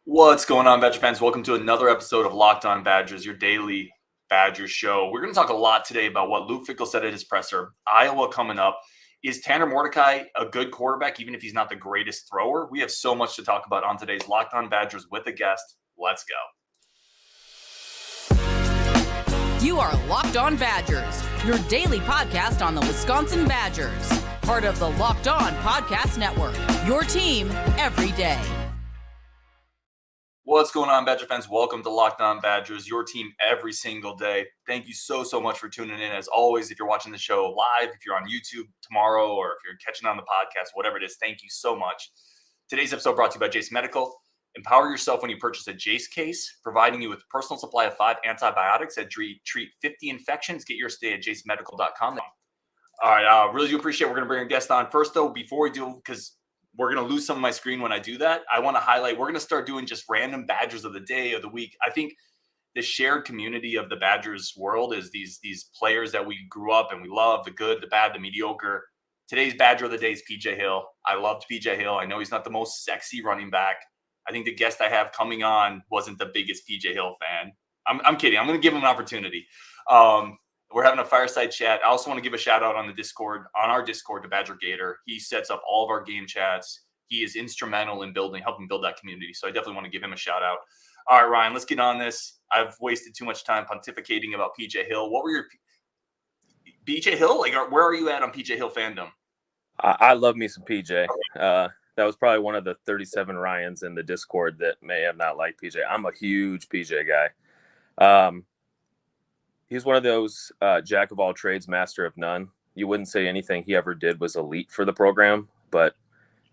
What's going on, Badger fans? Welcome to another episode of Locked On Badgers, your daily Badgers show. We're going to talk a lot today about what Luke Fickell said at his presser. Iowa coming up. Is Tanner Mordecai a good quarterback, even if he's not the greatest thrower? We have so much to talk about on today's Locked On Badgers with a guest. Let's go. You are Locked On Badgers, your daily podcast on the Wisconsin Badgers. Part of the Locked On Podcast Network, your team every day. What's going on, Badger fans? Welcome to Locked On Badgers, your team every single day. Thank you so much for tuning in. As always, if you're watching the show live, if you're on YouTube tomorrow, or if you're catching on the podcast, whatever it is, thank you so much. Today's episode brought to you by Jase Medical. Empower yourself when you purchase a Jase case, providing you with a personal supply of 5 antibiotics that treat 50 infections. Get yours today at jasemedical.com. All right, really do appreciate it. We're going to bring a guest on. First, though, before we do, because we're going to lose some of my screen when I do that, I want to highlight, we're going to start doing just random Badgers of the day, of the week. I think the shared community of the Badgers world is these players that we grew up and we love, the good, the bad, the mediocre. Today's Badger of the day is PJ Hill. I loved PJ Hill. I know he's not the most sexy running back. I think the guest I have coming on wasn't the biggest PJ Hill fan. I'm kidding. I'm going to give him an opportunity. We're having a fireside chat. I also want to give a shout out on the Discord, on our Discord to Badger Gator. He sets up all of our game chats. He is instrumental in helping build that community. So I definitely want to give him a shout out. All right, Ryan, let's get on this. I've wasted too much time pontificating about PJ Hill. What were your PJ Hill? Like, where are you at on PJ Hill fandom? I love me some PJ. That was probably one of the 37 Ryans in the Discord that may have not liked PJ. I'm a huge PJ guy. He's one of those jack of all trades, master of none. You wouldn't say anything he ever did was elite for the program, but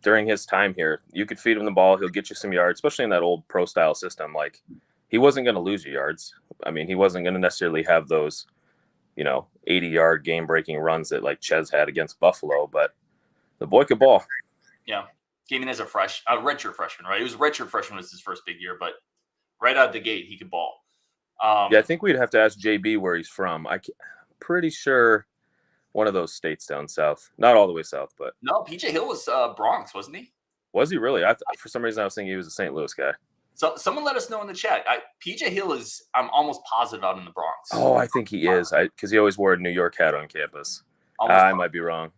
during his time here, you could feed him the ball. He'll get you some yards, especially in that old pro style system. Like, he wasn't going to lose you yards. I mean, he wasn't going to necessarily have those, 80-yard game breaking runs that like Ches had against Buffalo, but the boy could ball. Yeah. Came in as a redshirt freshman, right? It was a redshirt freshman was his first big year, but right out the gate, he could ball. I think we'd have to ask JB where he's from. I'm pretty sure one of those states down south. Not all the way south, but. No, PJ Hill was Bronx, wasn't he? Was he really? For some reason, I was thinking he was a St. Louis guy. So someone let us know in the chat. PJ Hill is, I'm almost positive, out in the Bronx. Oh, I think he is. Because he always wore a New York hat on campus. I might be wrong.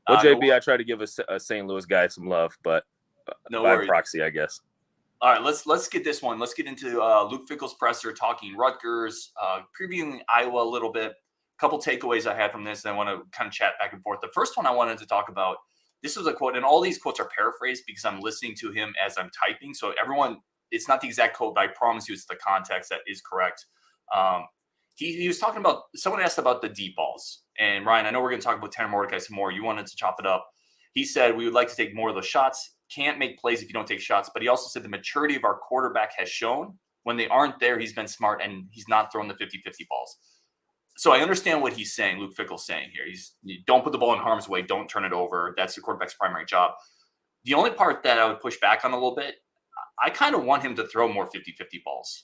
Well, JB, I try to give a St. Louis guy some love, but by proxy, I guess. All right, let's get this one. Let's get into Luke Fickell's presser, talking Rutgers, previewing Iowa a little bit. A couple takeaways I had from this, and I want to kind of chat back and forth. The first one I wanted to talk about, this was a quote, and all these quotes are paraphrased because I'm listening to him as I'm typing. So everyone, it's not the exact quote, but I promise you it's the context that is correct. He was talking about, someone asked about the deep balls. And Ryan, I know we're going to talk about Tanner Mordecai some more. You wanted to chop it up. He said, we would like to take more of those shots. Can't make plays if you don't take shots. But he also said the maturity of our quarterback has shown when they aren't there, he's been smart and he's not throwing the 50-50 balls. So I understand what he's saying, Luke Fickell's saying here. You don't put the ball in harm's way. Don't turn it over. That's the quarterback's primary job. The only part that I would push back on a little bit, I kind of want him to throw more 50-50 balls.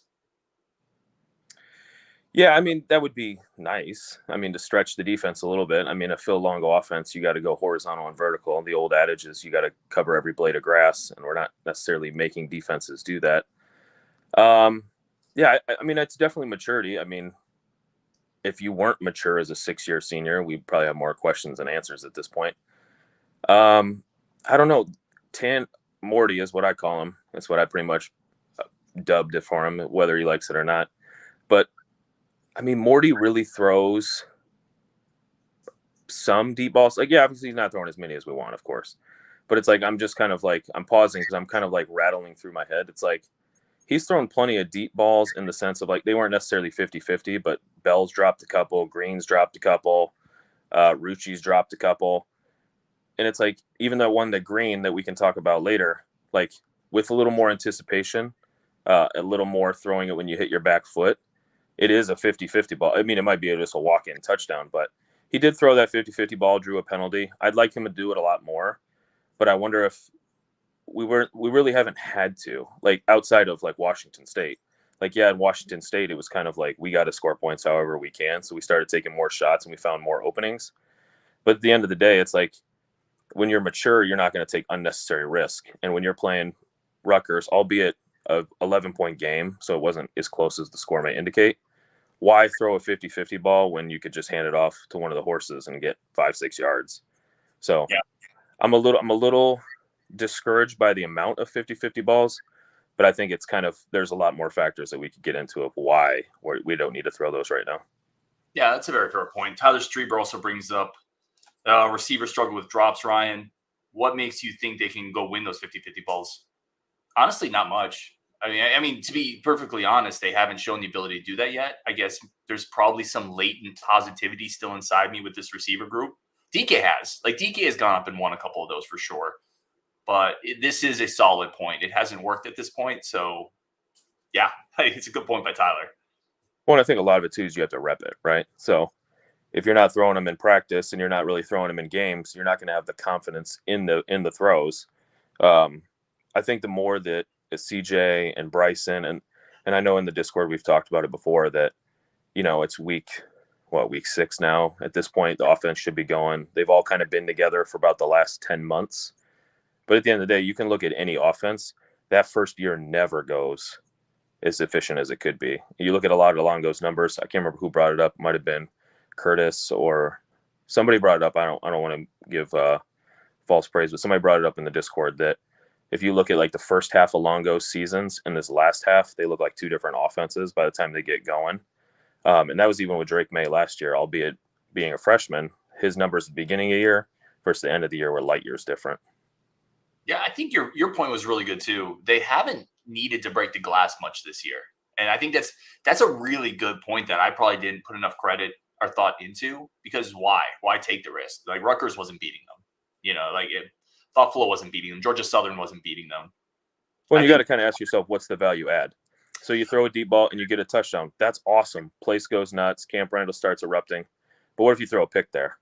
Yeah, I mean, that would be nice. I mean, to stretch the defense a little bit. I mean, a Phil Longo offense, you got to go horizontal and vertical. The old adage is you got to cover every blade of grass, and we're not necessarily making defenses do that. Yeah, I mean, it's definitely maturity. I mean, if you weren't mature as a 6-year senior, we'd probably have more questions than answers at this point. I don't know. Morty is what I call him. That's what I pretty much dubbed it for him, whether he likes it or not. But I mean, Morty really throws some deep balls. Like, yeah, obviously he's not throwing as many as we want, of course. But it's like, I'm just kind of like, I'm pausing because I'm kind of like rattling through my head. It's like, he's thrown plenty of deep balls in the sense of like, they weren't necessarily 50-50, but Bell's dropped a couple, Green's dropped a couple, Rucci's dropped a couple. And it's like, even that one, that Green that we can talk about later, like with a little more anticipation, a little more throwing it when you hit your back foot, it is a 50-50 ball. I mean, it might be just a walk-in touchdown, but he did throw that 50-50 ball, drew a penalty. I'd like him to do it a lot more, but I wonder if we really haven't had to, like, outside of like Washington State. Like, yeah, in Washington State, it was kind of like, we got to score points however we can. So we started taking more shots and we found more openings. But at the end of the day, it's like, when you're mature, you're not going to take unnecessary risk. And when you're playing Rutgers, albeit a 11-point game, so it wasn't as close as the score may indicate. Why throw a 50-50 ball when you could just hand it off to one of the horses and get 5-6 yards? So yeah. I'm a little discouraged by the amount of 50-50 balls, but I think it's there's a lot more factors that we could get into of why we don't need to throw those right now. Yeah, that's a very fair point. Tyler Strieber also brings up receiver struggle with drops, Ryan. What makes you think they can go win those 50-50 balls? Honestly, not much. I mean, to be perfectly honest, they haven't shown the ability to do that yet. I guess there's probably some latent positivity still inside me with this receiver group. DK has. DK has gone up and won a couple of those for sure. But this is a solid point. It hasn't worked at this point. So, yeah, it's a good point by Tyler. Well, I think a lot of it, too, is you have to rep it, right? So if you're not throwing them in practice and you're not really throwing them in games, you're not going to have the confidence in the throws. I think the more that CJ and Bryson, and I know in the Discord we've talked about it before that, it's week 6 now. At this point, the offense should be going. They've all kind of been together for about the last 10 months. But at the end of the day, you can look at any offense. That first year never goes as efficient as it could be. You look at a lot along those numbers. I can't remember who brought it up. It might have been Curtis or somebody brought it up. I don't want to give false praise, but somebody brought it up in the Discord that if you look at the first half of Longo's seasons and this last half, they look like two different offenses by the time they get going. And that was even with Drake May last year, albeit being a freshman. His numbers at the beginning of the year versus the end of the year were light years different. Yeah, I think your point was really good too. They haven't needed to break the glass much this year. And I think that's a really good point that I probably didn't put enough credit or thought into, because why? Why take the risk? Rutgers wasn't beating them. Buffalo wasn't beating them. Georgia Southern wasn't beating them. Well, you got to kind of ask yourself, what's the value add? So you throw a deep ball and you get a touchdown. That's awesome. Place goes nuts. Camp Randall starts erupting. But what if you throw a pick there?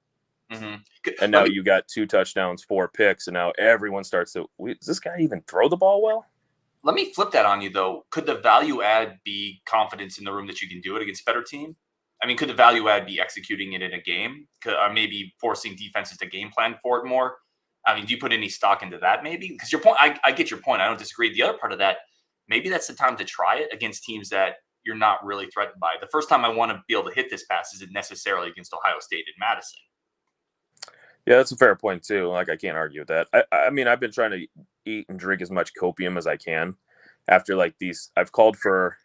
Mm-hmm. And now you got 2 touchdowns, 4 picks, and now everyone starts to, does this guy even throw the ball well? Let me flip that on you, though. Could the value add be confidence in the room that you can do it against a better team? I mean, could the value add be executing it in a game? Or maybe forcing defenses to game plan for it more? I mean, do you put any stock into that maybe? Because your point, I get your point. I don't disagree. The other part of that, maybe that's the time to try it against teams that you're not really threatened by. The first time I want to be able to hit this pass isn't necessarily against Ohio State and Madison. Yeah, that's a fair point, too. I can't argue with that. I mean, I've been trying to eat and drink as much copium as I can after these. I've called for,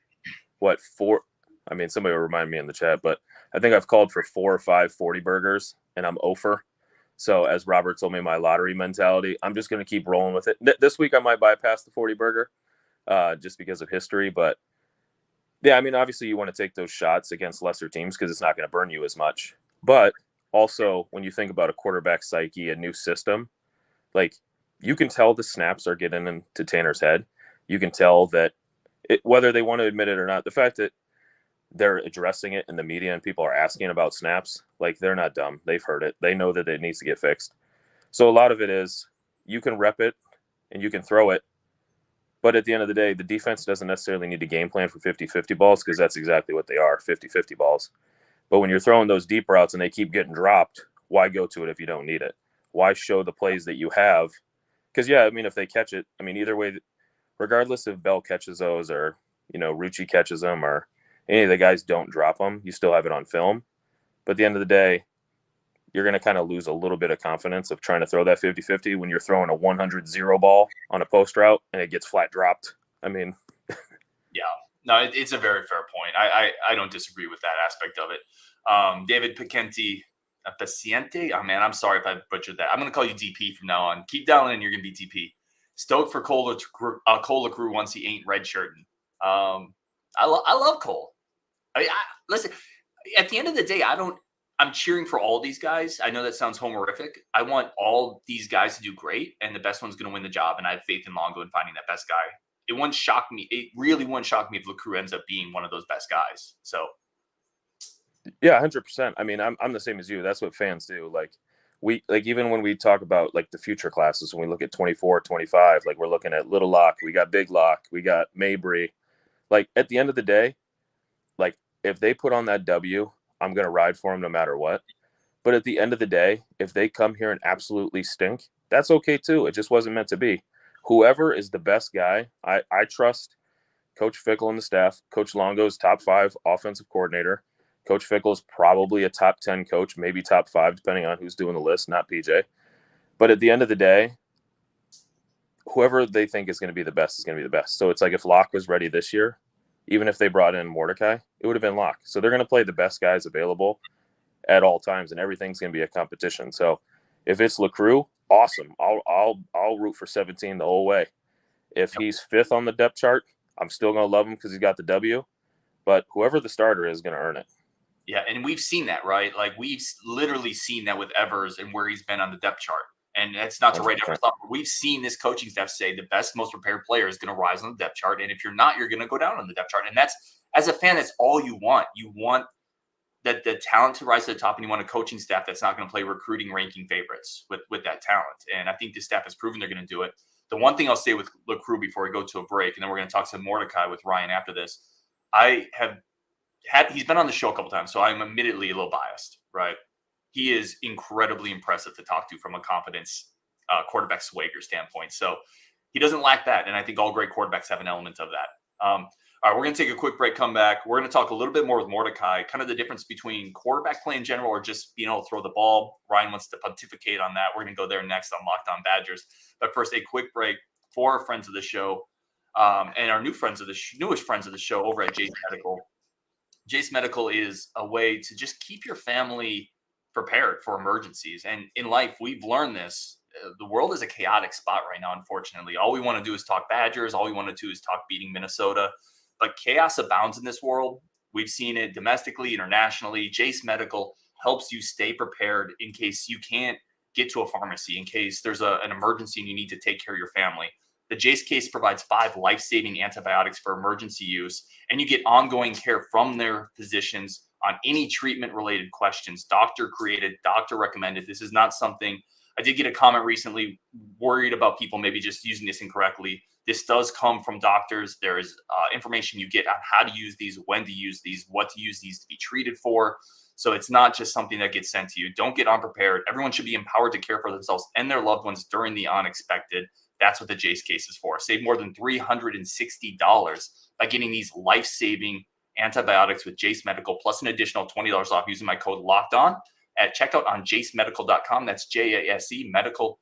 4? I mean, somebody will remind me in the chat, but I think I've called for 4 or 5 40 burgers, and I'm over. So as Robert told me, my lottery mentality, I'm just going to keep rolling with it. This week I might bypass the 40 burger just because of history. But, yeah, I mean, obviously you want to take those shots against lesser teams because it's not going to burn you as much. But also, when you think about a quarterback psyche, a new system, you can tell the snaps are getting into Tanner's head. You can tell that whether they want to admit it or not, the fact that they're addressing it in the media and people are asking about snaps, they're not dumb. They've heard it. They know that it needs to get fixed. So a lot of it is you can rep it and you can throw it. But at the end of the day, the defense doesn't necessarily need to game plan for 50-50 balls because that's exactly what they are, 50-50 balls. But when you're throwing those deep routes and they keep getting dropped, why go to it if you don't need it? Why show the plays that you have? Because, yeah, I mean, if they catch it, I mean, either way, regardless if Bell catches those or, Rucci catches them or any of the guys don't drop them, you still have it on film. But at the end of the day, you're going to kind of lose a little bit of confidence of trying to throw that 50-50 when you're throwing a 100-0 ball on a post route and it gets flat dropped. I mean, yeah, no, it's a very fair point. I don't disagree with that aspect of it. David Paciente. Oh man, I'm sorry if I butchered that. I'm going to call you DP from now on. Keep dialing in. You're going to be DP. Stoked for Cole LaCrew once he ain't redshirting. I love Cole. I mean, listen, at the end of the day, I'm cheering for all these guys. I know that sounds homerific. I want all these guys to do great, and the best one's going to win the job. And I have faith in Longo in finding that best guy. It wouldn't shock me. It really wouldn't shock me if LaCrew ends up being one of those best guys. So, yeah, 100%. I mean, I'm the same as you. That's what fans do. Even when we talk about the future classes, when we look at 24, 25, we're looking at Little Lock, we got Big Lock, we got Mabry. At the end of the day, if they put on that W, I'm going to ride for them no matter what. But at the end of the day, if they come here and absolutely stink, that's okay too. It just wasn't meant to be. Whoever is the best guy, I trust Coach Fickell and the staff. Coach Longo's top 5 offensive coordinator. Coach Fickell's probably a top 10 coach, maybe top 5, depending on who's doing the list, not PJ. But at the end of the day, whoever they think is going to be the best is going to be the best. So it's like if Locke was ready this year, even if they brought in Mordecai, it would have been Locke. So they're going to play the best guys available at all times, and everything's going to be a competition. So if it's LaCrue, awesome. I'll root for 17 the whole way. If he's 5th on the depth chart, I'm still going to love him because he's got the W. But whoever the starter is going to earn it. Yeah, and we've seen that, right? Like we've literally seen that with Evers and where he's been on the depth chart. And that's not to write Evers up. We've seen this coaching staff say the best, most prepared player is going to rise on the depth chart. And if you're not, you're going to go down on the depth chart. And that's, as a fan, that's all you want. You want that the talent to rise to the top, and you want a coaching staff that's not going to play recruiting ranking favorites with that talent. And I think this staff has proven they're going to do it. The one thing I'll say with LaCrue before we go to a break, and then we're going to talk to Mordecai with Ryan after this, he's been on the show a couple times, so I'm admittedly a little biased, right? He is incredibly impressive to talk to from a confidence quarterback swagger standpoint. So he doesn't lack that. And I think all great quarterbacks have an element of that. All right, we're going to take a quick break, come back. We're going to talk a little bit more with Mordecai, kind of the difference between quarterback play in general or just being able to throw the ball. Ryan wants to pontificate on that. We're going to go there next on Locked On Badgers. But first, a quick break for our friends of the show and our newest friends of the show over at Jase Medical. Jase Medical is a way to just keep your family prepared for emergencies. And in life, we've learned this. The world is a chaotic spot right now, unfortunately. All we want to do is talk Badgers. All we want to do is talk beating Minnesota. But chaos abounds in this world. We've seen it domestically, internationally. Jase Medical helps you stay prepared in case you can't get to a pharmacy, in case there's an emergency and you need to take care of your family. The Jase case provides 5 life-saving antibiotics for emergency use, and you get ongoing care from their physicians on any treatment-related questions. Doctor-created, doctor-recommended. This is not something – I did get a comment recently worried about people maybe just using this incorrectly. This does come from doctors. There is information you get on how to use these, when to use these, what to use these to be treated for. So it's not just something that gets sent to you. Don't get unprepared. Everyone should be empowered to care for themselves and their loved ones during the unexpected. That's what the Jase case is for. Save more than $360 by getting these life-saving antibiotics with Jase Medical, plus an additional $20 off using my code LOCKEDON at checkout on jasemedical.com. That's JASE medical.com.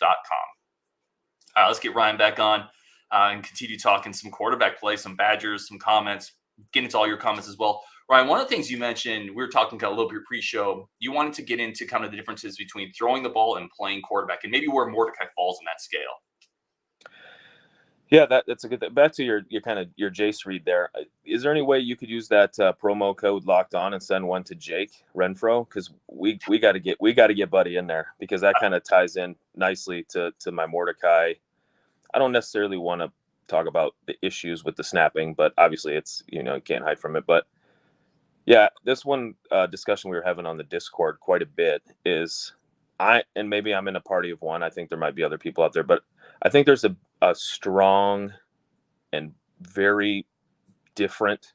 All right, let's get Ryan back on and continue talking some quarterback play, some Badgers, some comments, get into all your comments as well. Ryan, one of the things you mentioned, we were talking kind of a little bit pre-show, you wanted to get into kind of the differences between throwing the ball and playing quarterback, and maybe where Mordecai falls in that scale. Yeah, that's a good thing. Back to your kind of your Jase read there. Is there any way you could use that promo code Locked On and send one to Jake Renfro? Because we got to get Buddy in there, because that kind of ties in nicely to my Mordecai. I don't necessarily want to talk about the issues with the snapping, but obviously it's, you can't hide from it. But yeah, this one discussion we were having on the Discord quite a bit is and maybe I'm in a party of one. I think there might be other people out there, but I think there's a strong and very different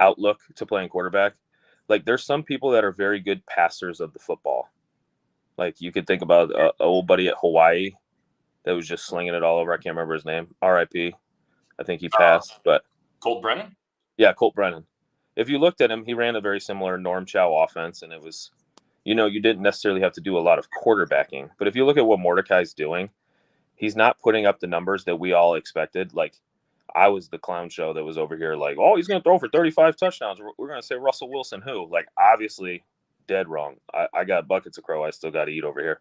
outlook to playing quarterback. Like, there's some people that are very good passers of the football. Like, you could think about an old buddy at Hawaii that was just slinging it all over. I can't remember his name. R.I.P. I think he passed, but Colt Brennan? Yeah, Colt Brennan. If you looked at him, he ran a very similar Norm Chow offense, and it was, you didn't necessarily have to do a lot of quarterbacking. But if you look at what Mordecai's doing, he's not putting up the numbers that we all expected. Like, I was the clown show that was over here like, oh, he's going to throw for 35 touchdowns. We're going to say Russell Wilson who? Like, obviously, dead wrong. I got buckets of crow I still got to eat over here.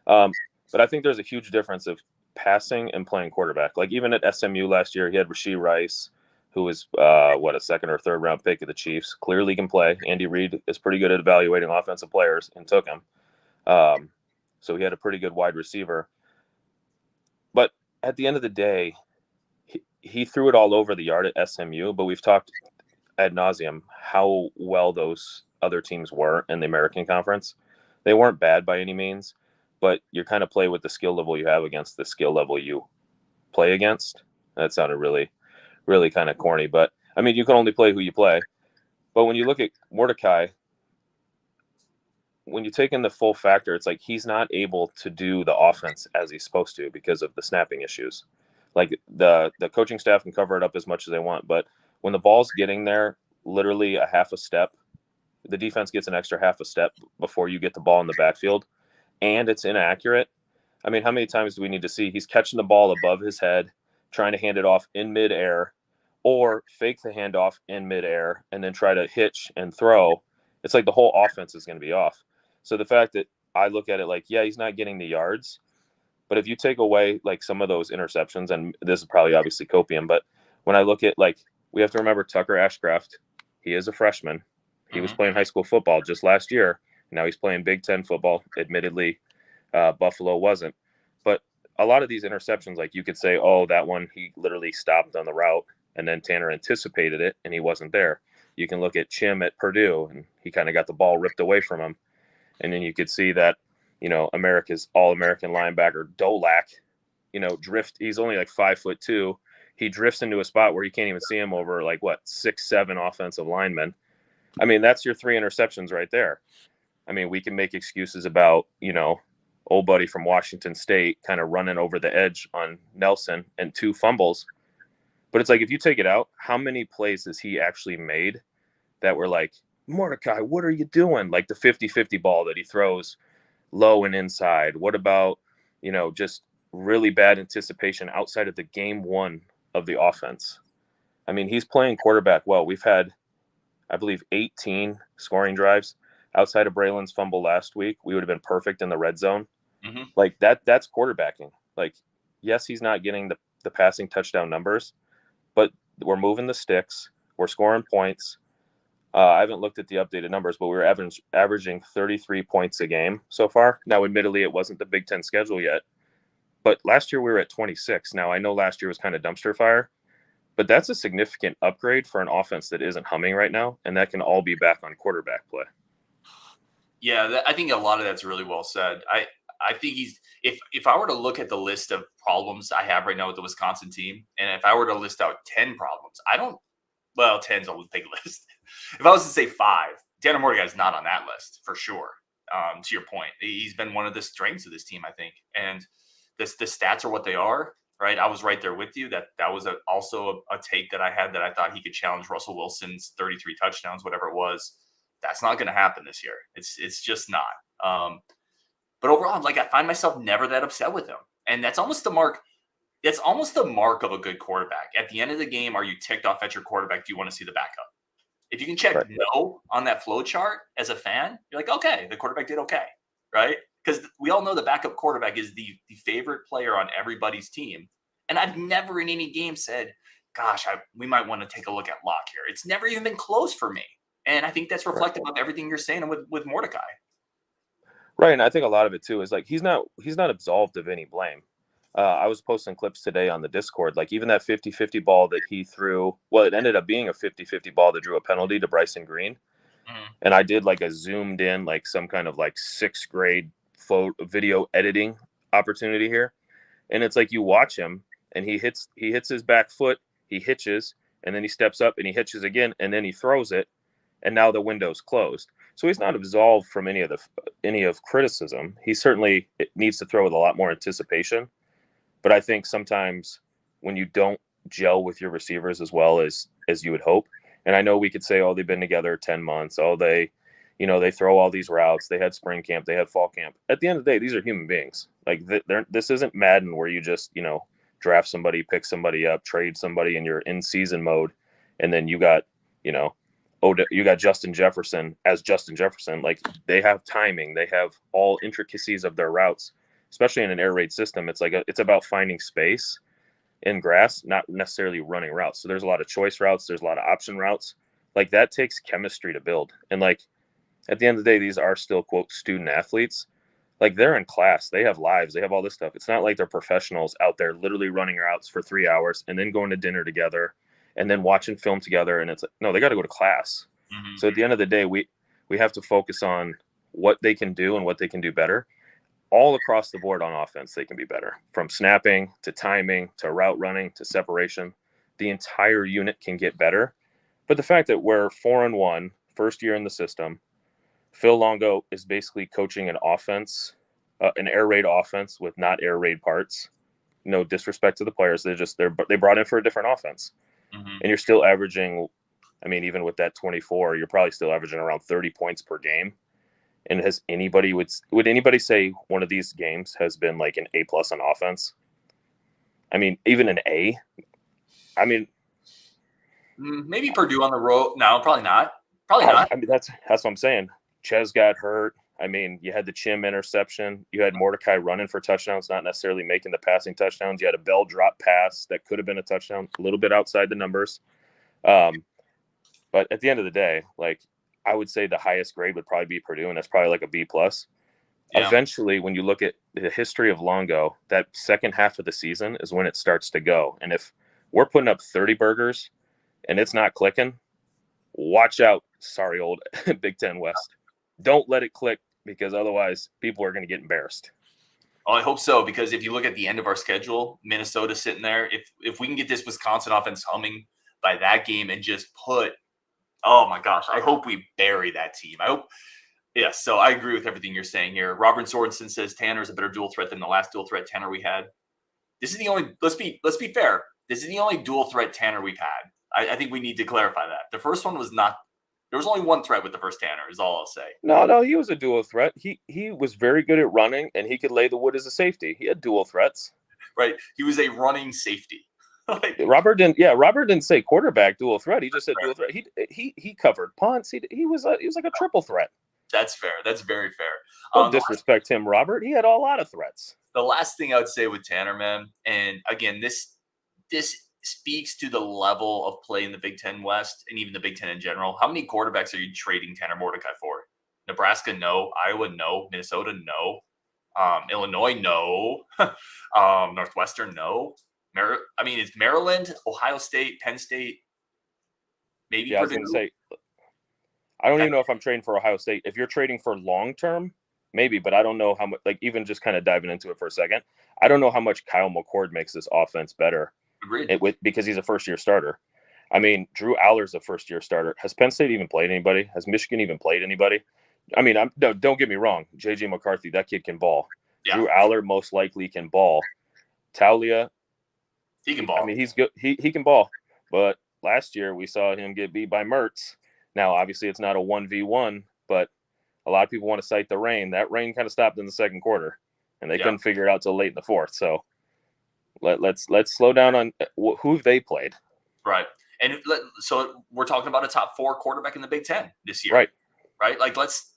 But I think there's a huge difference of passing and playing quarterback. Like, even at SMU last year, he had Rashee Rice, who was, a second or third round pick of the Chiefs. Clearly can play. Andy Reid is pretty good at evaluating offensive players and took him. So he had a pretty good wide receiver. But at the end of the day, he threw it all over the yard at SMU, but we've talked ad nauseum how well those other teams were in the American Conference. They weren't bad by any means, but you kind of play with the skill level you have against the skill level you play against. That sounded really, really kind of corny, but I mean, you can only play who you play. But when you look at Mordecai, when you take in the full factor, it's like he's not able to do the offense as he's supposed to because of the snapping issues. Like the coaching staff can cover it up as much as they want, but when the ball's getting there, literally a half a step, the defense gets an extra half a step before you get the ball in the backfield, and it's inaccurate. I mean, how many times do we need to see he's catching the ball above his head, trying to hand it off in midair, or fake the handoff in midair and then try to hitch and throw? It's like the whole offense is going to be off. So the fact that I look at it like, yeah, he's not getting the yards, but if you take away like some of those interceptions, and this is probably obviously copium, but when I look at, like, we have to remember Tucker Ashcraft, he is a freshman. He was playing high school football just last year. Now he's playing Big Ten football. Admittedly, Buffalo wasn't. But a lot of these interceptions, like you could say, oh, that one, he literally stopped on the route and then Tanner anticipated it and he wasn't there. You can look at Chim at Purdue and he kind of got the ball ripped away from him. And then you could see that, America's All-American linebacker, Dolak, drift. He's only like 5'2". He drifts into a spot where you can't even see him over 6'7" offensive linemen. I mean, that's your 3 interceptions right there. I mean, we can make excuses about, old buddy from Washington State kind of running over the edge on Nelson and 2 fumbles. But it's like, if you take it out, how many plays has he actually made that were like, Mordecai, what are you doing? Like the 50-50 ball that he throws low and inside. What about, just really bad anticipation outside of the game 1 of the offense? I mean, he's playing quarterback well. We've had, I believe, 18 scoring drives. Outside of Braylon's fumble last week, we would have been perfect in the red zone. Mm-hmm. Like that's quarterbacking. Like, yes, he's not getting the passing touchdown numbers, but we're moving the sticks. We're scoring points. I haven't looked at the updated numbers, but we were averaging 33 points a game so far. Now, admittedly, it wasn't the Big Ten schedule yet, but last year we were at 26. Now, I know last year was kind of dumpster fire, but that's a significant upgrade for an offense that isn't humming right now, and that can all be back on quarterback play. Yeah, I think a lot of that's really well said. I think if I were to look at the list of problems I have right now with the Wisconsin team, and if I were to list out 10 problems, 10's a big list. If I was to say 5, Tanner Mordecai is not on that list for sure. To your point, he's been one of the strengths of this team, I think. And the stats are what they are, right? I was right there with you. That was also a take that I had, that I thought he could challenge Russell Wilson's 33 touchdowns, whatever it was. That's not going to happen this year. It's just not. But overall, I find myself never that upset with him. And that's almost the mark. It's almost the mark of a good quarterback. At the end of the game, are you ticked off at your quarterback? Do you want to see the backup? If you can check no on that flow chart as a fan, you're like, okay, the quarterback did okay, right? Because we all know the backup quarterback is the favorite player on everybody's team. And I've never in any game said, gosh, we might want to take a look at Locke here. It's never even been close for me. And I think that's reflective of everything you're saying with Mordecai. Right, and I think a lot of it too is he's not absolved of any blame. I was posting clips today on the Discord, even that 50-50 ball that he threw. Well, it ended up being a 50-50 ball that drew a penalty to Bryson Green. Mm-hmm. And I did a zoomed in, some kind of 6th grade video editing opportunity here. And it's you watch him and he hits his back foot, he hitches, and then he steps up and he hitches again, and then he throws it. And now the window's closed. So he's not absolved from any of criticism. He certainly needs to throw with a lot more anticipation. But I think sometimes when you don't gel with your receivers as well as you would hope, and I know we could say, oh, they've been together 10 months. Oh, they throw all these routes. They had spring camp. They had fall camp. At the end of the day, these are human beings. This isn't Madden where you just, draft somebody, pick somebody up, trade somebody, and you're in season mode. And then you got, you got Justin Jefferson as Justin Jefferson. They have timing. They have all intricacies of their routes. Especially in an air raid system, it's about finding space in grass, not necessarily running routes. So there's a lot of choice routes. There's a lot of option routes. That takes chemistry to build. And at the end of the day, these are still, quote, student athletes. They're in class. They have lives. They have all this stuff. It's not like they're professionals out there literally running routes for 3 hours and then going to dinner together and then watching film together. And it's no, they got to go to class. Mm-hmm. So at the end of the day, we have to focus on what they can do and what they can do better. All across the board on offense, they can be better. From snapping to timing to route running to separation, the entire unit can get better. But the fact that we're 4-1, first year in the system, Phil Longo is basically coaching an offense, an air raid offense with not air raid parts. No disrespect to the players. They brought in for a different offense. Mm-hmm. And you're still averaging, I mean, even with that 24, you're probably still averaging around 30 points per game. And would anybody say one of these games has been like an A+ on offense? I mean, even an A. I mean, maybe Purdue on the road. No, probably not. Probably not. I mean, that's what I'm saying. Ches got hurt. I mean, you had the Chim interception. You had Mordecai running for touchdowns, not necessarily making the passing touchdowns. You had a Bell drop pass that could have been a touchdown, a little bit outside the numbers. But at the end of the day, like, I would say the highest grade would probably be Purdue, and that's probably like a B+. Yeah. Eventually, when you look at the history of Longo, that second half of the season is when it starts to go. And if we're putting up 30 burgers and it's not clicking, watch out. Sorry, old Big Ten West. Don't let it click, because otherwise people are going to get embarrassed. Oh, I hope so, because if you look at the end of our schedule, Minnesota sitting there, if we can get this Wisconsin offense humming by that game and just oh my gosh, I hope we bury that team. Yes, so I agree with everything you're saying here. Robert Sorensen says Tanner's a better dual threat than the last dual threat Tanner we had. This is the only, let's be fair, this is the only dual threat Tanner we've had. I think we need to clarify that. The first one was not, there was only one threat with the first Tanner, is all I'll say. No, he was a dual threat. He was very good at running, and he could lay the wood as a safety. He had dual threats. Right. He was a running safety. Robert didn't say quarterback dual threat. He just said dual threat. He covered punts. He was like a triple threat. That's fair. That's very fair. Don't disrespect him, Robert. He had a lot of threats. The last thing I would say with Tanner, man, and again, this speaks to the level of play in the Big Ten West and even the Big Ten in general. How many quarterbacks are you trading Tanner Mordecai for? Nebraska, no. Iowa, no. Minnesota, no. Illinois, no. Northwestern, no. It's Maryland, Ohio State, Penn State, maybe Purdue. I was going to say, I don't even know if I'm trading for Ohio State. If you're trading for long-term, maybe, but I don't know how much, like, even just kind of diving into it for a second, I don't know how much Kyle McCord makes this offense better. Agreed. Because he's a first-year starter. I mean, Drew Aller's a first-year starter. Has Penn State even played anybody? Has Michigan even played anybody? I mean, don't get me wrong. J.J. McCarthy, that kid can ball. Yeah. Drew Aller most likely can ball. Taulia, he can ball. I mean, he's good. He can ball. But last year we saw him get beat by Mertz. Now, obviously, it's not a 1v1, but a lot of people want to cite the rain. That rain kind of stopped in the second quarter, and they couldn't figure it out till late in the fourth. So let's slow down on who they played. Right. And so we're talking about a top 4 quarterback in the Big Ten this year. Right. Like, that's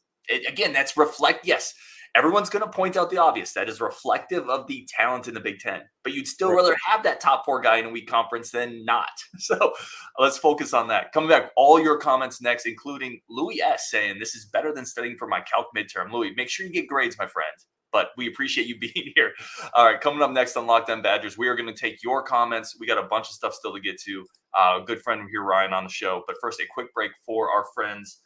yes, everyone's going to point out the obvious. That is reflective of the talent in the Big Ten. But you'd still rather have that top 4 guy in a weak conference than not. So let's focus on that. Coming back, all your comments next, including Louis S. saying, this is better than studying for my calc midterm. Louis, make sure you get grades, my friend. But we appreciate you being here. All right, coming up next on Locked On Badgers, we are going to take your comments. We got a bunch of stuff still to get to. Good friend here, Ryan, on the show. But first, a quick break for our friends.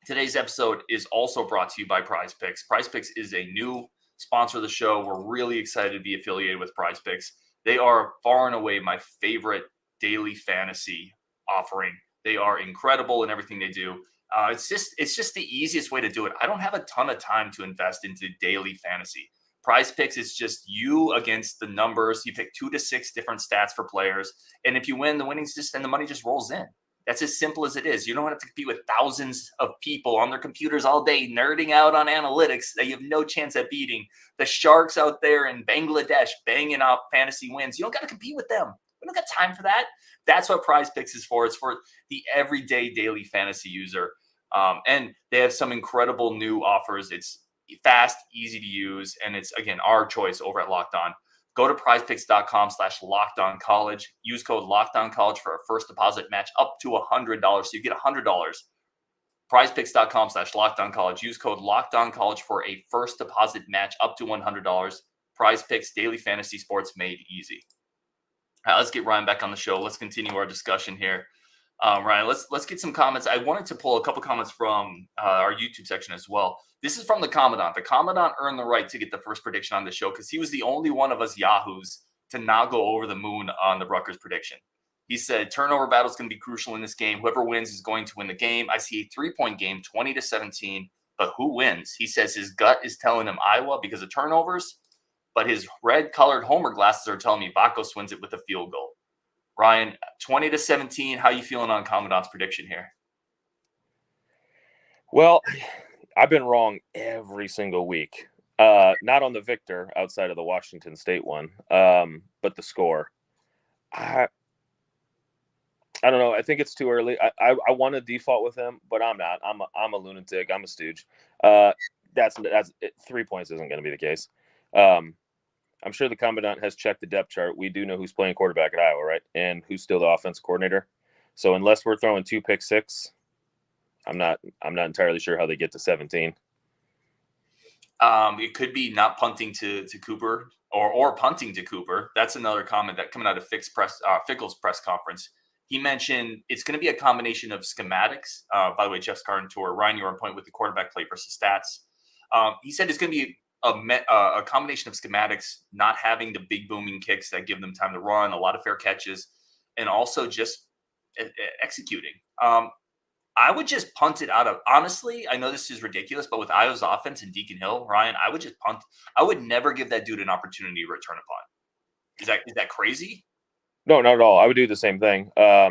Today's episode is also brought to you by PrizePicks. PrizePicks is a new sponsor of the show. We're really excited to be affiliated with PrizePicks. They are far and away my favorite daily fantasy offering. They are incredible in everything they do. It's just the easiest way to do it. I don't have a ton of time to invest into daily fantasy. PrizePicks is just you against the numbers. You pick 2 to 6 different stats for players, and if you win, the money just rolls in. That's as simple as it is. You don't have to compete with thousands of people on their computers all day nerding out on analytics that you have no chance at beating. The sharks out there in Bangladesh banging out fantasy wins. You don't got to compete with them. We don't got time for that. That's what PrizePicks is for. It's for the everyday daily fantasy user. And they have some incredible new offers. It's fast, easy to use, and it's, again, our choice over at Locked On. Go to prizepicks.com/LockedOnCollege. Use code LockedOnCollege for a first deposit match up to $100. So you get $100. prizepicks.com/LockedOnCollege. Use code LockedOnCollege for a first deposit match up to $100. PrizePicks, daily fantasy sports made easy. All right, let's get Ryan back on the show. Let's continue our discussion here. Ryan, let's get some comments. I wanted to pull a couple comments from our YouTube section as well. This is from the Commandant. The Commandant earned the right to get the first prediction on the show because he was the only one of us yahoos to not go over the moon on the Rutgers prediction. He said, turnover battle is going to be crucial in this game. Whoever wins is going to win the game. I see a 3-point game, 20-17, but who wins? He says his gut is telling him Iowa because of turnovers, but his red-colored homer glasses are telling me Bacos wins it with a field goal. Ryan, 20-17. How you feeling on Commandant's prediction here? Well, I've been wrong every single week. Not on the victor outside of the Washington State one, but the score. I don't know. I think it's too early. I want to default with him, but I'm not. I'm a lunatic. I'm a stooge. That's 3 points isn't going to be the case. I'm sure the Commandant has checked the depth chart. We do know who's playing quarterback at Iowa, right? And who's still the offensive coordinator. So unless we're throwing 2 pick six, I'm not entirely sure how they get to 17. It could be not punting to Cooper or punting to Cooper. That's another comment that coming out of Fickell's press conference. He mentioned it's going to be a combination of schematics. By the way, Jeff's card and tour. Ryan, you were on point with the quarterback play versus stats. He said it's going to be a combination of schematics, not having the big booming kicks that give them time to run, a lot of fair catches, and also just executing. I would just punt it out of, honestly, I know this is ridiculous, but with Iowa's offense and Deacon Hill, Ryan, I would just punt. I would never give that dude an opportunity to return a punt. Is that crazy? No, not at all. I would do the same thing. I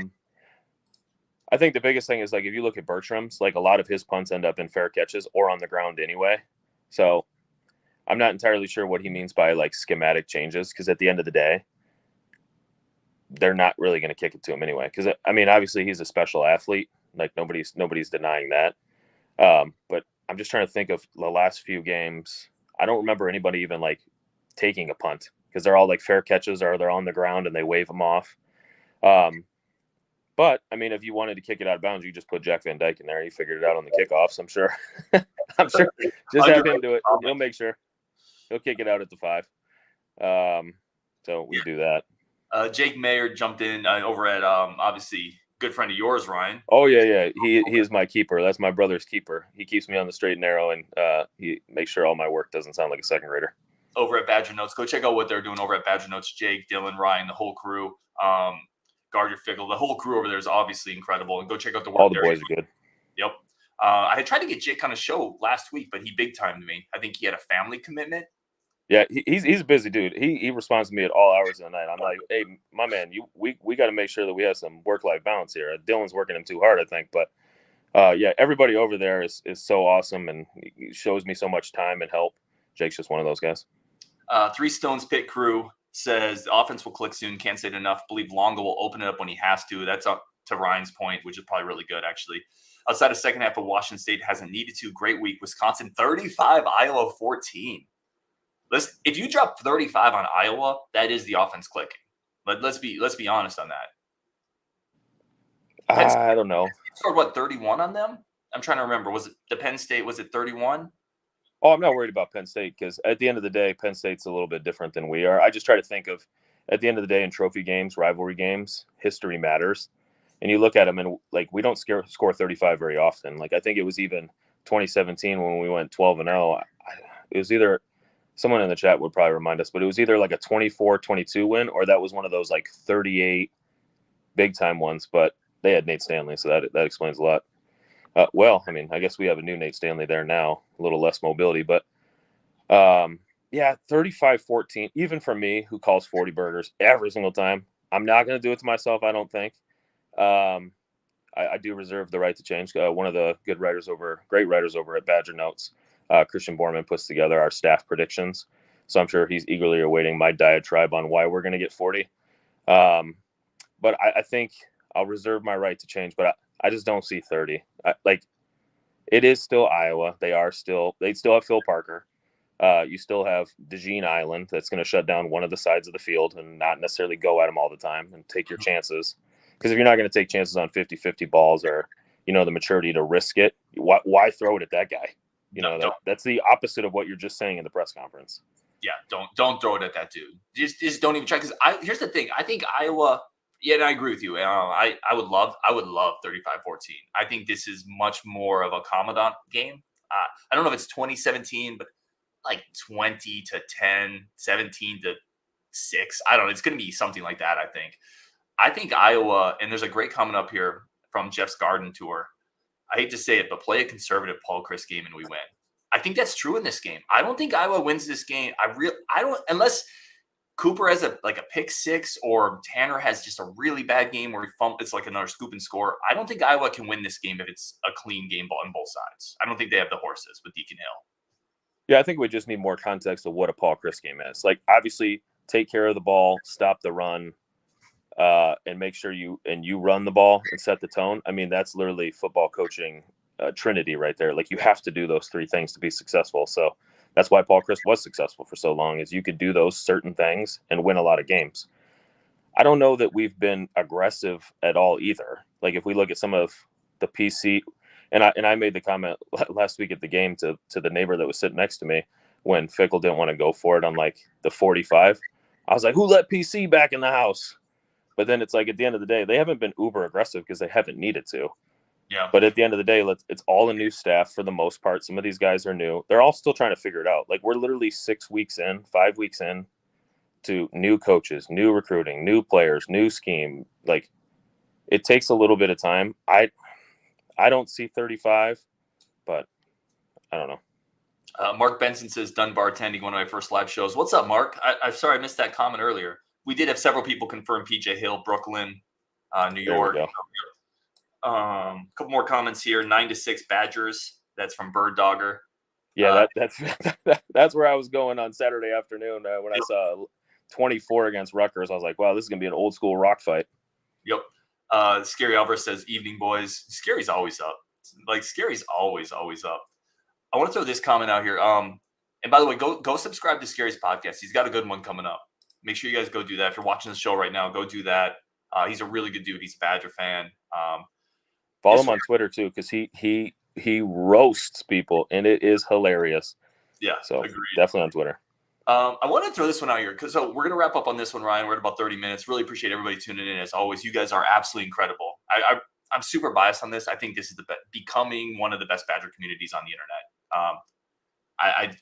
think the biggest thing is, like, if you look at Bertram's, like, a lot of his punts end up in fair catches or on the ground anyway. So I'm not entirely sure what he means by, like, schematic changes, because at the end of the day, they're not really going to kick it to him anyway. Because, I mean, obviously he's a special athlete. Like, nobody's denying that. But I'm just trying to think of the last few games. I don't remember anybody even, like, taking a punt, because they're all, like, fair catches or they're on the ground and they wave them off. But, I mean, if you wanted to kick it out of bounds, you just put Jack Van Dyke in there. He figured it out on the kickoffs, I'm sure. I'm sure. Just have him do it. He'll make sure. He'll kick it out at the 5. So we do that. Jake Mayer jumped in over at, obviously, good friend of yours, Ryan. Oh, yeah. He is my keeper. That's my brother's keeper. He keeps me on the straight and narrow, and he makes sure all my work doesn't sound like a second grader. Over at Badger Notes. Go check out what they're doing over at Badger Notes. Jake, Dylan, Ryan, the whole crew. Gardner Fickell, the whole crew over there is obviously incredible. And go check out the work. All the boys are good. Yep. I had tried to get Jake on a show last week, but he big timed me. I think he had a family commitment. Yeah, he's a busy dude. He responds to me at all hours of the night. I'm like, hey, my man, we got to make sure that we have some work-life balance here. Dylan's working him too hard, I think. But, yeah, everybody over there is so awesome, and he shows me so much time and help. Jake's just one of those guys. 3 Stones Pit Crew says the offense will click soon. Can't say it enough. Believe Longo will open it up when he has to. That's up to Ryan's point, which is probably really good, actually. Outside of second half of Washington State hasn't needed to. Great week. Wisconsin 35, Iowa 14. Listen, if you drop 35 on Iowa, that is the offense clicking. But let's be honest on that. I don't know. Scored what, 31 on them? I'm trying to remember. Was it the Penn State? Was it 31? Oh, I'm not worried about Penn State, because at the end of the day, Penn State's a little bit different than we are. I just try to think of, at the end of the day, in trophy games, rivalry games, history matters. And you look at them, and, like, we don't score 35 very often. Like, I think it was even 2017 when we went 12-0. It was either – someone in the chat would probably remind us, but it was either like a 24-22 win, or that was one of those, like, 38 big-time ones. But they had Nate Stanley, so that explains a lot. Well, I mean, I guess we have a new Nate Stanley there now, a little less mobility. But, yeah, 35-14, even for me, who calls 40 burgers every single time, I'm not going to do it to myself, I don't think. I do reserve the right to change. One of the great writers over at Badger Notes, Christian Borman, puts together our staff predictions. So I'm sure he's eagerly awaiting my diatribe on why we're going to get 40. But I think I'll reserve my right to change, but I just don't see 30. It is still Iowa. They still have Phil Parker. You still have DeJean Island that's going to shut down one of the sides of the field and not necessarily go at them all the time and take your chances. Because if you're not going to take chances on 50-50 balls, or, the maturity to risk it, why throw it at that guy? That's the opposite of what you're just saying in the press conference. Yeah, don't throw it at that dude. Just don't even try. Because here's the thing. I think Iowa. Yeah, and I agree with you. I would love 35-14. I think this is much more of a Commandant game. I don't know if it's 2017, but like 20-10, 17-6. I don't know. It's going to be something like that. I think Iowa, and there's a great comment up here from Jeff's Garden Tour. I hate to say it, but play a conservative Paul Chris game and we win. I think that's true in this game. I don't think Iowa wins this game. I don't, unless Cooper has a pick six or Tanner has just a really bad game where it's like another scoop and score. I don't think Iowa can win this game if it's a clean game on both sides. I don't think they have the horses with Deacon Hill. Yeah, I think we just need more context of what a Paul Chryst game is. Like, obviously, take care of the ball, stop the run, and make sure you run the ball and set the tone. I mean, that's literally football coaching trinity right there. Like, you have to do those three things to be successful. So that's why Paul Chryst was successful for so long, is you could do those certain things and win a lot of games. I don't know that we've been aggressive at all either. Like, if we look at some of the PC, and I made the comment last week at the game to the neighbor that was sitting next to me when Fickell didn't want to go for it on like the 45. I was like, who let PC back in the house? But then it's like, at the end of the day, they haven't been uber aggressive because they haven't needed to. Yeah. But at the end of the day, it's all a new staff for the most part. Some of these guys are new. They're all still trying to figure it out. Like, we're literally 5 weeks in to new coaches, new recruiting, new players, new scheme. Like, it takes a little bit of time. I don't see 35, but I don't know. Mark Benson says, done bartending, one of my first live shows. What's up, Mark? I'm sorry I missed that comment earlier. We did have several people confirm PJ Hill, Brooklyn, New York. A couple more comments here. 9-6 Badgers. That's from Bird Dogger. Yeah, that's where I was going on Saturday afternoon when I saw 24 against Rutgers. I was like, wow, this is going to be an old school rock fight. Yep. Scary Alvarez says, evening, boys. Scary's always up. Like, Scary's always up. I want to throw this comment out here. And by the way, go subscribe to Scary's podcast. He's got a good one coming up. Make sure you guys go do that. If you're watching the show right now, go do that. He's a really good dude. He's a Badger fan. Follow him on Twitter too, because he roasts people, and it is hilarious. Yeah, so agreed. Definitely on Twitter. I want to throw this one out here because we're going to wrap up on this one, Ryan. We're at about 30 minutes. Really appreciate everybody tuning in. As always, you guys are absolutely incredible. I'm super biased on this. I think this is becoming one of the best Badger communities on the internet.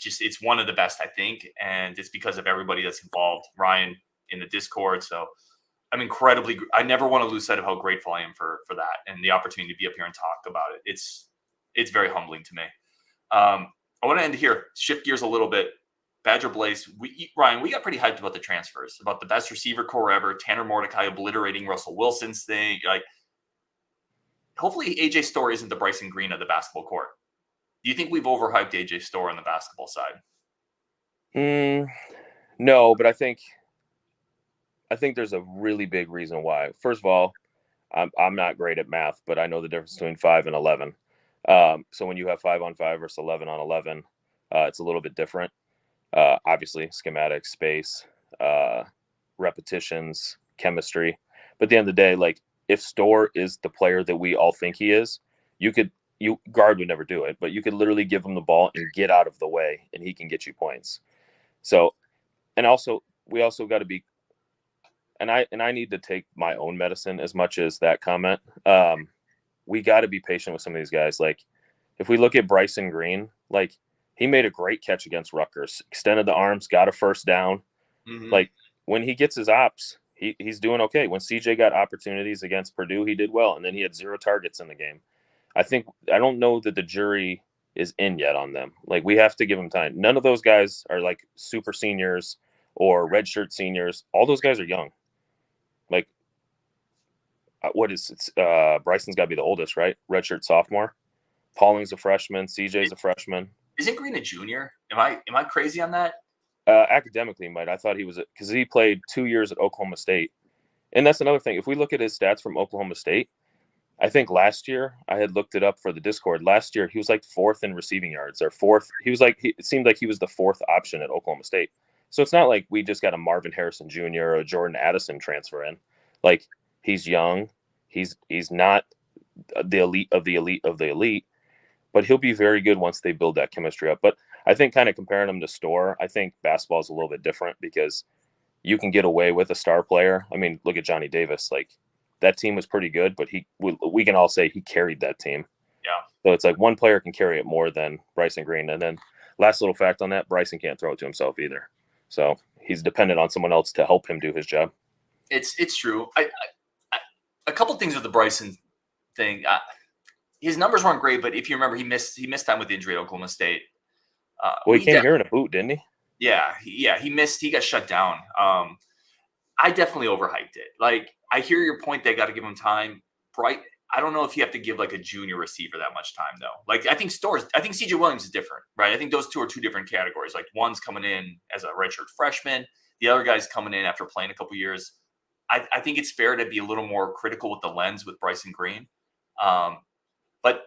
It's one of the best, I think, and it's because of everybody that's involved. Ryan in the Discord. So I'm incredibly. I never want to lose sight of how grateful I am for that and the opportunity to be up here and talk about it. It's very humbling to me. I want to end here. Shift gears a little bit. Badger Blaze, Ryan, we got pretty hyped about the transfers, about the best receiver core ever, Tanner Mordecai obliterating Russell Wilson's thing. Like, hopefully AJ Storr isn't the Bryson Green of the basketball court. Do you think we've overhyped AJ Storr on the basketball side? No, but I think there's a really big reason why. First of all, I'm not great at math, but I know the difference between 5 and 11. So when you have 5-on-5 versus 11-on-11, it's a little bit different. Obviously, schematics, space, repetitions, chemistry. But at the end of the day, like, if Storr is the player that we all think he is, guard would never do it, but you could literally give him the ball and get out of the way, and he can get you points. So, and also, we also got to be, and I need to take my own medicine as much as that comment. We got to be patient with some of these guys. Like, if we look at Bryson Green, like, he made a great catch against Rutgers, extended the arms, got a first down. Mm-hmm. Like, when he gets his ops, he's doing okay. When CJ got opportunities against Purdue, he did well, and then he had 0 targets in the game. I don't know that the jury is in yet on them. Like, we have to give them time. None of those guys are like super seniors or redshirt seniors. All those guys are young. Like, Bryson's got to be the oldest, right? Redshirt sophomore. Pauling's a freshman. CJ's a freshman. Isn't Green a junior? Am I crazy on that? Academically, might. I thought he was, because he played 2 years at Oklahoma State. And that's another thing. If we look at his stats from Oklahoma State, I think last year, I had looked it up for the Discord. Last year, he was like 4th in receiving yards, or 4th. It seemed like he was the 4th option at Oklahoma State. So it's not like we just got a Marvin Harrison Jr. or a Jordan Addison transfer in. Like, he's young. He's not the elite of the elite of the elite, but he'll be very good once they build that chemistry up. But I think kind of comparing him to Storr, I think basketball is a little bit different because you can get away with a star player. I mean, look at Johnny Davis. Like, that team was pretty good, but we can all say he carried that team. Yeah. So it's like one player can carry it more than Bryson Green. And then last little fact on that, Bryson can't throw it to himself either. So he's dependent on someone else to help him do his job. It's true. A couple things with the Bryson thing. His numbers weren't great, but if you remember, he missed time with injury at Oklahoma State. Well, he came here in a boot, didn't he? Yeah, he missed. He got shut down. I definitely overhyped it. Like, I hear your point. They got to give him time. Bright. I don't know if you have to give like a junior receiver that much time though. Like, I think CJ Williams is different, right? I think those two are two different categories. Like, one's coming in as a redshirt freshman. The other guy's coming in after playing a couple years. I think it's fair to be a little more critical with the lens with Bryson Green. But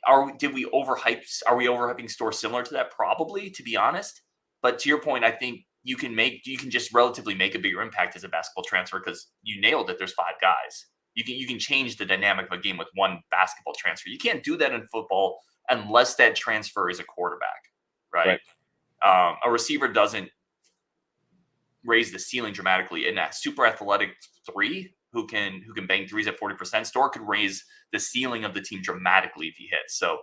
are we overhyping Storr similar to that? Probably, to be honest. But to your point, I think you can just relatively make a bigger impact as a basketball transfer because you nailed it. There's 5 guys. You can change the dynamic of a game with one basketball transfer. You can't do that in football unless that transfer is a quarterback, right? A receiver doesn't raise the ceiling dramatically. In that super athletic 3 who can bang threes at 40%, Storr could raise the ceiling of the team dramatically if he hits. So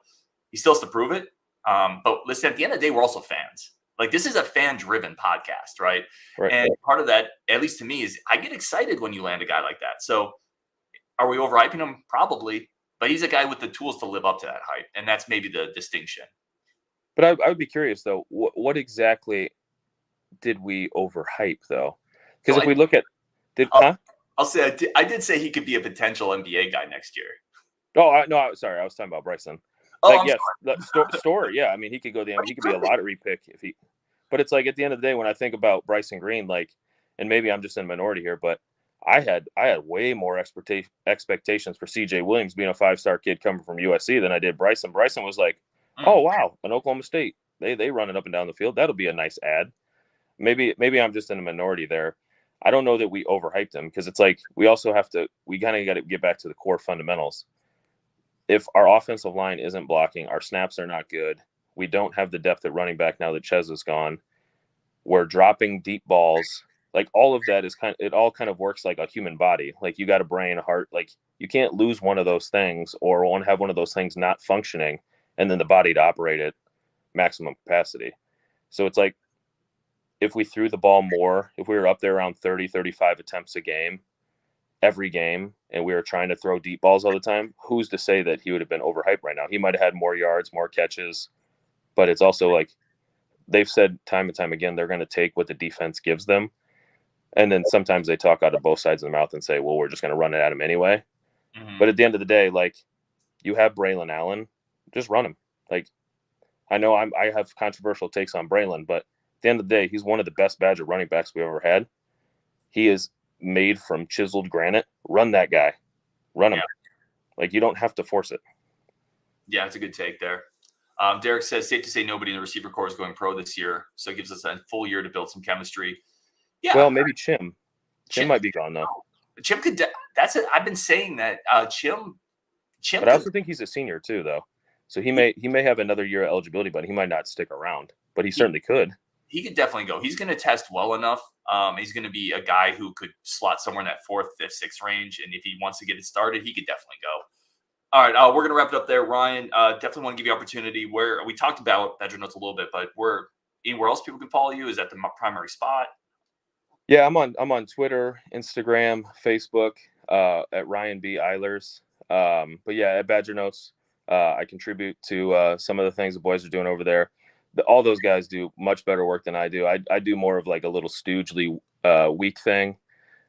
he still has to prove it. But listen, at the end of the day, we're also fans. Like, this is a fan-driven podcast, right? And part of that, at least to me, is I get excited when you land a guy like that. So are we overhyping him? Probably. But he's a guy with the tools to live up to that hype. And that's maybe the distinction. But I would be curious, though, what exactly did we overhype, though? Because if we look at I'll say I did say he could be a potential NBA guy next year. Oh, no, sorry. I was talking about Bryson. Storr, yeah. I mean, he could go the NBA. He could be a lottery pick if he. But it's like, at the end of the day, when I think about Bryson Green, like, and maybe I'm just in a minority here, but I had way more expectations for CJ Williams being a 5-star kid coming from USC than I did Bryson. Bryson was like, oh wow, an Oklahoma State. They run it up and down the field. That'll be a nice ad. Maybe I'm just in a minority there. I don't know that we overhyped him because it's like we kind of got to get back to the core fundamentals. If our offensive line isn't blocking, our snaps are not good. We don't have the depth at running back now that Ches is gone. We're dropping deep balls. Like, all of that it all kind of works like a human body. Like, you got a brain, a heart. Like, you can't lose one of those things or have one of those things not functioning and then the body to operate at maximum capacity. So it's like, if we threw the ball more, if we were up there around 30, 35 attempts a game, every game, and we were trying to throw deep balls all the time, who's to say that he would have been overhyped right now? He might have had more yards, more catches, but it's also like they've said time and time again, they're going to take what the defense gives them. And then sometimes they talk out of both sides of their mouth and say, well, we're just going to run it at him anyway. Mm-hmm. But at the end of the day, like, you have Braylon Allen, just run him. Like, I know I have controversial takes on Braylon, but at the end of the day, he's one of the best Badger running backs we've ever had. He is made from chiseled granite. Run that guy. Run him. Like, you don't have to force it. Yeah, it's a good take there. Derek says, safe to say nobody in the receiver corps is going pro this year, so it gives us a full year to build some chemistry. Yeah. Well, maybe Chim. Chim might be gone, though. Chim could that's it. I've been saying that. Chim. But I also think he's a senior, too, though. So he may have another year of eligibility, but he might not stick around. But he certainly could. He could definitely go. He's going to test well enough. He's going to be a guy who could slot somewhere in that 4th, 5th, 6th range. And if he wants to get it started, he could definitely go. All right, we're going to wrap it up there. Ryan, definitely want to give you opportunity where we talked about Badger Notes a little bit, but anywhere else people can follow you? Is that the primary spot? Yeah, I'm on Twitter, Instagram, Facebook, at Ryan B. Eilers. But yeah, at Badger Notes, I contribute to some of the things the boys are doing over there. All those guys do much better work than I do. I do more of like a little Stoogely week thing,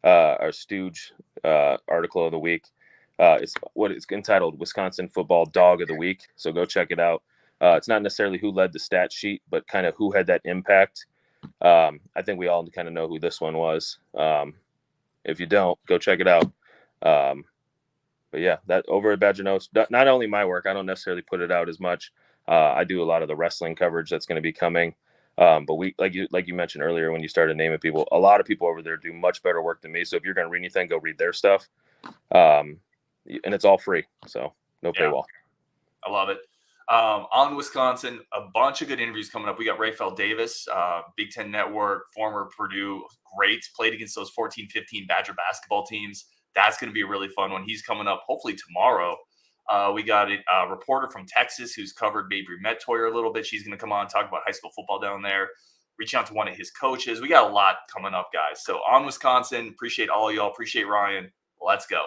or Stooge article of the week. It's entitled Wisconsin Football Dog of the Week. So go check it out. It's not necessarily who led the stat sheet, but kind of who had that impact. I think we all kind of know who this one was. If you don't, go check it out. But yeah, that over at Badger Notes, not only my work, I don't necessarily put it out as much. I do a lot of the wrestling coverage that's going to be coming. But we, like you mentioned earlier, when you started naming people, a lot of people over there do much better work than me. So if you're going to read anything, go read their stuff. And it's all free. So no paywall. I love it. On Wisconsin, a bunch of good interviews coming up. We got Rafael Davis, Big Ten Network, former Purdue greats, played against those 14-15 Badger basketball teams. That's going to be a really fun one. He's coming up hopefully tomorrow. We got a reporter from Texas who's covered Mabry Mettoyer a little bit. She's going to come on and talk about high school football down there, reaching out to one of his coaches. We got a lot coming up, guys. So on Wisconsin, appreciate all y'all. Appreciate Ryan. Let's go.